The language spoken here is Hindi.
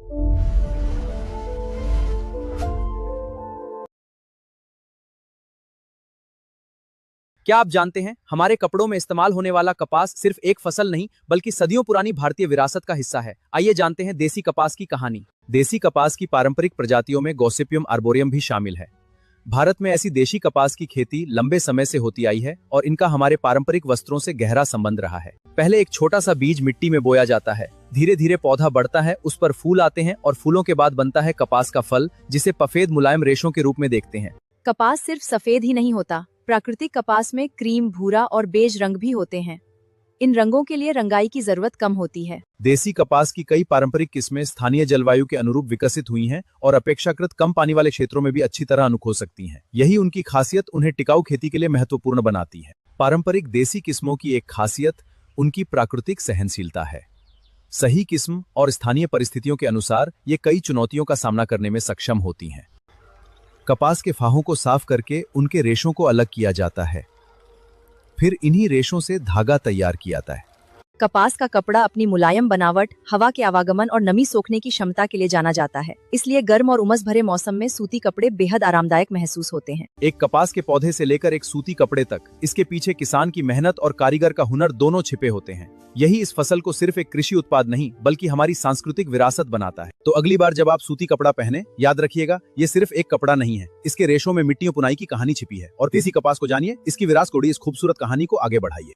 क्या आप जानते हैं, हमारे कपड़ों में इस्तेमाल होने वाला कपास सिर्फ एक फसल नहीं बल्कि सदियों पुरानी भारतीय विरासत का हिस्सा है। आइए जानते हैं देसी कपास की कहानी। देसी कपास की पारंपरिक प्रजातियों में गॉसिपियम आर्बोरियम भी शामिल है। भारत में ऐसी देशी कपास की खेती लंबे समय से होती आई है और इनका हमारे पारंपरिक वस्त्रों से गहरा संबंध रहा है। पहले एक छोटा सा बीज मिट्टी में बोया जाता है, धीरे धीरे पौधा बढ़ता है, उस पर फूल आते हैं और फूलों के बाद बनता है कपास का फल, जिसे सफेद मुलायम रेशों के रूप में देखते हैं। कपास सिर्फ सफेद ही नहीं होता, प्राकृतिक कपास में क्रीम, भूरा और बेज रंग भी होते हैं। इन रंगों के लिए रंगाई की जरूरत कम होती है। देसी कपास की कई पारंपरिक किस्में स्थानीय जलवायु के अनुरूप विकसित हुई हैं और अपेक्षाकृत कम पानी वाले क्षेत्रों में भी अच्छी तरह अनुकूल हो सकती हैं। यही उनकी खासियत उन्हें टिकाऊ खेती के लिए महत्वपूर्ण बनाती है। पारंपरिक देसी किस्मों की एक खासियत उनकी प्राकृतिक सहनशीलता है। सही किस्म और स्थानीय परिस्थितियों के अनुसार ये कई चुनौतियों का सामना करने में सक्षम होती हैं। कपास के फाहों को साफ करके उनके रेशों को अलग किया जाता है, फिर इन्हीं रेशों से धागा तैयार किया जाता है। कपास का कपड़ा अपनी मुलायम बनावट, हवा के आवागमन और नमी सोखने की क्षमता के लिए जाना जाता है। इसलिए गर्म और उमस भरे मौसम में सूती कपड़े बेहद आरामदायक महसूस होते हैं। एक कपास के पौधे से लेकर एक सूती कपड़े तक, इसके पीछे किसान की मेहनत और कारीगर का हुनर दोनों छिपे होते हैं। यही इस फसल को सिर्फ एक कृषि उत्पाद नहीं बल्कि हमारी सांस्कृतिक विरासत बनाता है। तो अगली बार जब आप सूती कपड़ा पहने, याद रखिएगा ये सिर्फ एक कपड़ा नहीं है, इसके रेशों में मिट्टी और पुनाई की कहानी छिपी है। और देसी कपास को जानिए, इसकी विरासत कोड़ी, इस खूबसूरत कहानी को आगे बढ़ाइए।